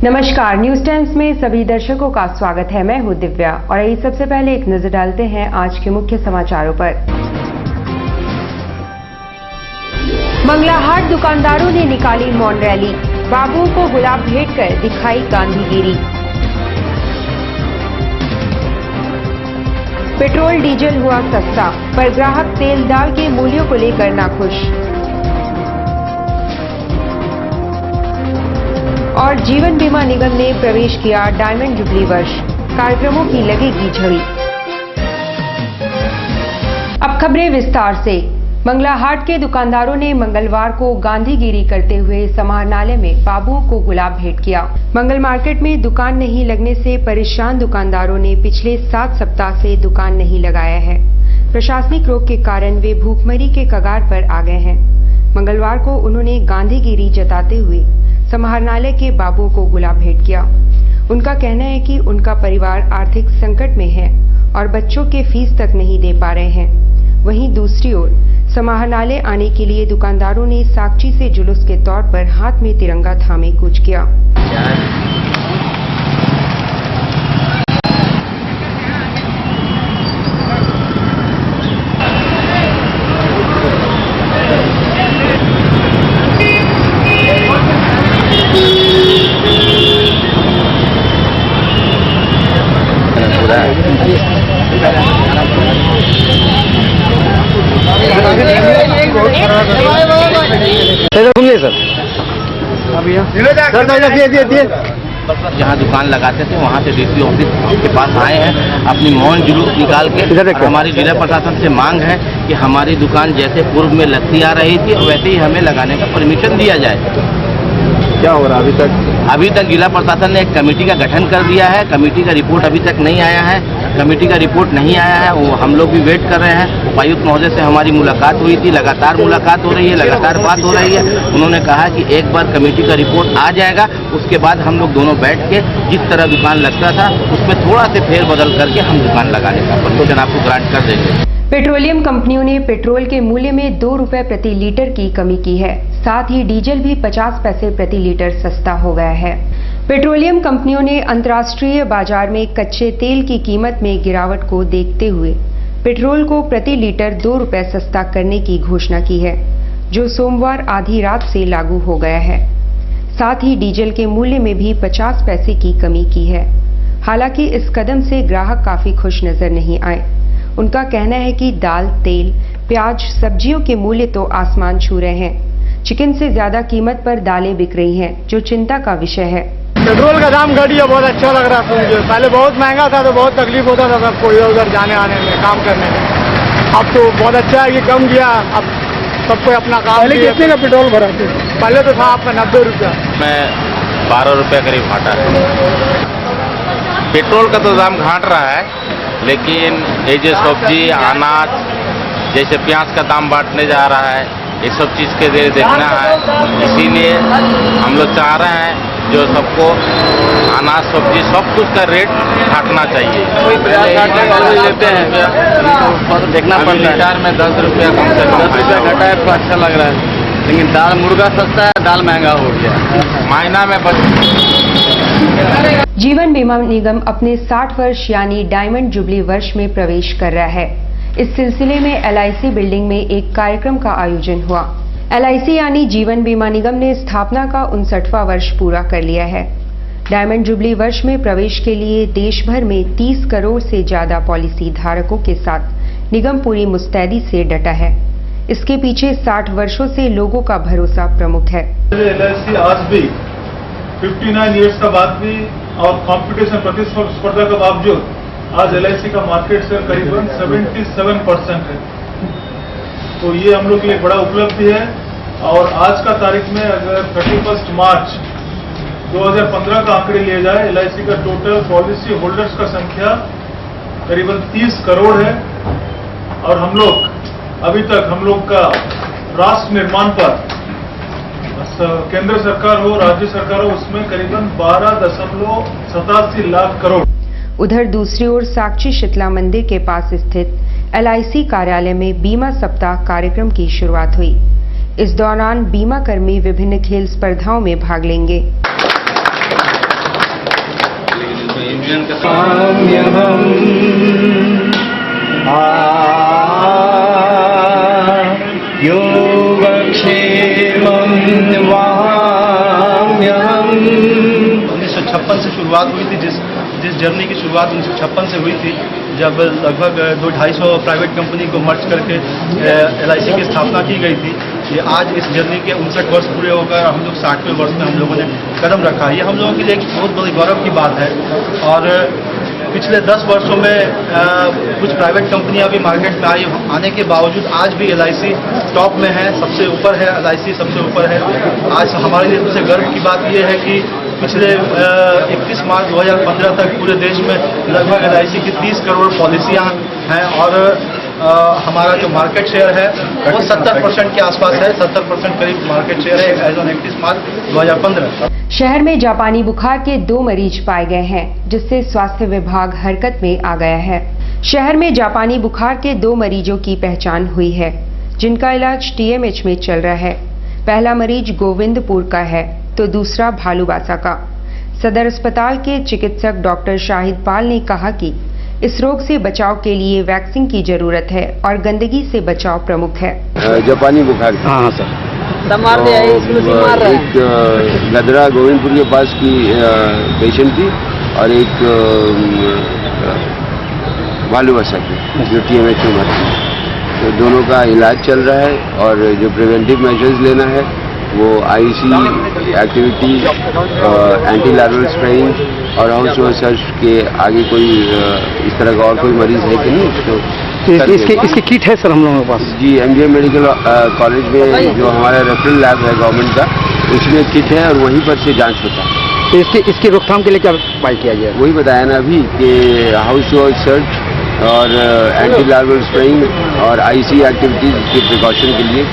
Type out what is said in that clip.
नमस्कार, news times में सभी दर्शकों का स्वागत है। मैं हूं दिव्या और आइए सबसे पहले एक नजर डालते हैं आज के मुख्य समाचारों पर। मंगलाहाट दुकानदारों ने निकाली मौन रैली, बाबुओं को गुलाब भेंट कर दिखाई गांधीगिरी। पेट्रोल डीजल हुआ सस्ता, पर ग्राहक तेल दाल के मूल्यों को लेकर नाखुश। और जीवन बीमा निगम ने प्रवेश किया डायमंड जुबली वर्ष, कार्यक्रमों की लगेगी झड़ी। अब खबरें विस्तार से। मंगलाहाट के दुकानदारों ने मंगलवार को गांधीगिरी करते हुए समाहरणालय में बाबुओं को गुलाब भेंट किया। मंगल मार्केट में दुकान नहीं लगने से परेशान दुकानदारों ने पिछले 7 सप्ताह से दुकान नहीं लगाया है। प्रशासनिक रोक के कारण वे भूखमरी के कगार पर आ गए हैं। मंगलवार को उन्होंने गांधीगिरी जताते हुए समाहरणालय के बाबुओं को गुलाब भेंट किया। उनका कहना है कि उनका परिवार आर्थिक संकट में है और बच्चों के फीस तक नहीं दे पा रहे हैं। वहीं दूसरी ओर समाहरणालय आने के लिए दुकानदारों ने साकची से जुलूस के तौर पर हाथ में तिरंगा थामे कूच किया। जहाँ दुकान लगाते थे वहाँ से डीसी ऑफिस के पास आए हैं, अपनी मौन जुलूस निकाल के हमारी जिला प्रशासन से मांग है कि हमारी दुकान जैसे पूर्व में लगती आ रही थी वैसे ही हमें लगाने का परमिशन दिया जाए। क्या हो रहा अभी तक जिला प्रशासन ने एक कमेटी का गठन कर दिया है। कमेटी का रिपोर्ट अभी तक नहीं आया है। कमेटी का रिपोर्ट नहीं आया है, वो हम लोग भी वेट कर रहे हैं। उपायुक्त महोदय से हमारी मुलाकात हुई थी, लगातार मुलाकात हो रही है, लगातार बात हो रही है। उन्होंने कहा कि एक बार कमेटी का रिपोर्ट आ जाएगा, उसके बाद हम लोग दोनों बैठ के जिस तरह दुकान लगता था उसमें थोड़ा से फेरबदल करके हम दुकान लगाने का परमिशन आपको ग्रांट कर देंगे। पेट्रोलियम कंपनियों ने पेट्रोल के मूल्य में 2 रुपए प्रति लीटर की कमी की है। साथ ही डीजल भी 50 पैसे प्रति लीटर सस्ता हो गया है। पेट्रोलियम कंपनियों ने अंतर्राष्ट्रीय बाजार में कच्चे तेल की कीमत में गिरावट को देखते हुए पेट्रोल को प्रति लीटर 2 रुपए सस्ता करने की घोषणा की है, जो सोमवार आधी रात से लागू हो गया है। साथ ही डीजल के मूल्य में भी 50 पैसे की कमी की है। हालांकि इस कदम से ग्राहक काफी खुश नजर नहीं आए। उनका कहना है कि दाल, तेल, प्याज, सब्जियों के मूल्य तो आसमान छू रहे हैं। चिकन से ज्यादा कीमत पर दालें बिक रही हैं, जो चिंता का विषय है। पेट्रोल का दाम घट गया, बहुत अच्छा लग रहा है मुझे। पहले बहुत महंगा था तो बहुत तकलीफ होता था सबको इधर उधर जाने आने में, काम करने में। अब तो बहुत अच्छा है कि कम गया। अब सबको अपना काम। पहले कितने का पेट्रोल भरा थे? पहले तो था आपका 90 रुपया। मैं 12 रुपये करीब घाटा है। पेट्रोल का तो दाम घाट रहा है, लेकिन ये जो सब्जी, अनाज, जैसे प्याज का दाम बढ़ने जा रहा है, ये सब चीज़ के देखना है। इसीलिए हम लोग चाह रहे हैं जो सबको अनाज, सब्जी, सब कुछ का रेट घटना चाहिए। कोई लेते हैं तो देखना पड़ता है। लीटर में 10 रुपया कम से कम घटा है तो अच्छा लग रहा है। लेकिन दाल मुर्गा सस्ता है, दाल महंगा हो गया। महीना में जीवन बीमा निगम अपने 60 वर्ष यानी डायमंड जुबली वर्ष में प्रवेश कर रहा है। इस सिलसिले में LIC बिल्डिंग में एक कार्यक्रम का आयोजन हुआ। LIC यानी जीवन बीमा निगम ने स्थापना का 59वां वर्ष पूरा कर लिया है। डायमंड जुबली वर्ष में प्रवेश के लिए देश भर में 30 करोड़ से ज्यादा पॉलिसी धारकों के साथ निगम पूरी मुस्तैदी से डटा है। इसके पीछे 60 वर्षों से लोगों का भरोसा प्रमुख है। LIC आज भी 59 ईयर्स का बाद भी और कंपटीशन प्रतिस्पर्धा का बावजूद आज LIC का मार्केट शेयर करीबन 77% है। तो ये हम लोग के लिए बड़ा उपलब्धि है। और आज का तारीख में अगर 31 मार्च 2015 का आंकड़े लिए जाए, LIC का टोटल पॉलिसी होल्डर्स का संख्या करीबन 30 करोड़ है। और हम लोग अभी तक हम लोग का राष्ट्र निर्माण पर केंद्र सरकार हो, राज्य सरकार हो, उसमें करीबन 12.87 लाख करोड़। उधर दूसरी ओर साकची शीतला मंदिर के पास स्थित LIC कार्यालय में बीमा सप्ताह कार्यक्रम की शुरुआत हुई। इस दौरान बीमा कर्मी विभिन्न खेल स्पर्धाओं में भाग लेंगे। ऑक्सीजन का योगक्षेमं वहाम्यहम्। 1956 से शुरुआत हुई थी, जिस जर्नी की शुरुआत 1956 से हुई थी, जब लगभग 200-250 प्राइवेट कंपनी को मर्ज करके LIC की स्थापना की गई थी। ये आज इस जर्नी के 59 वर्ष पूरे होकर हम लोग 60वें वर्ष में हम लोगों ने कदम रखा। ये हम लोगों के लिए एक बहुत बड़ी गौरव की बात है। और पिछले 10 वर्षों में कुछ प्राइवेट कंपनियां भी मार्केट में आई आने के बावजूद आज भी LIC टॉप में है, सबसे ऊपर है, LIC सबसे ऊपर है। आज हमारे लिए सबसे गर्व की बात यह है कि पिछले 31 मार्च 2015 तक पूरे देश में लगभग LIC की 30 करोड़ पॉलिसियां हैं और हमारा जो मार्केट शेयर है वो 70% के आसपास है, 70% करीब मार्केट शेयर है एज ऑन 31 मार्च 2015। शहर में जापानी बुखार के 2 मरीज पाए गए हैं, जिससे स्वास्थ्य विभाग हरकत में आ गया है। शहर में जापानी बुखार के 2 मरीजों की पहचान हुई है, जिनका इलाज TMH में चल रहा है। पहला मरीज गोविंदपुर का है तो दूसरा भालूबासा का। सदर अस्पताल के चिकित्सक डॉक्टर शाहिद पाल ने कहा कि इस रोग से बचाव के लिए वैक्सीन की जरूरत है और गंदगी से बचाव प्रमुख है। जापानी बुखार। हाँ सर। एक गदरा गोविंदपुर के पास की पेशेंट थी और एक भालूबासा की जो TMH में भर्ती है। तो दोनों का इलाज चल रहा है और जो प्रिवेंटिव मेजर्स लेना है वो IC activity, anti larval spraying और हाउस होल्ड सर्च के आगे कोई इस तरह का और कोई मरीज है कि नहीं तो इसकी किट है सर हम लोगों के पास। जी MGM मेडिकल कॉलेज में जो हमारा रेफरल लैब है गवर्नमेंट का, उसमें किट है और वहीं पर से जांच होता है। तो इसकी रोकथाम के लिए क्या उपाय किया जाए? वही बताया ना अभी कि हाउस होल्ड सर्च और एंटी लार्वल स्प्रेइंग और IC एक्टिविटीज के प्रिकॉशन के लिए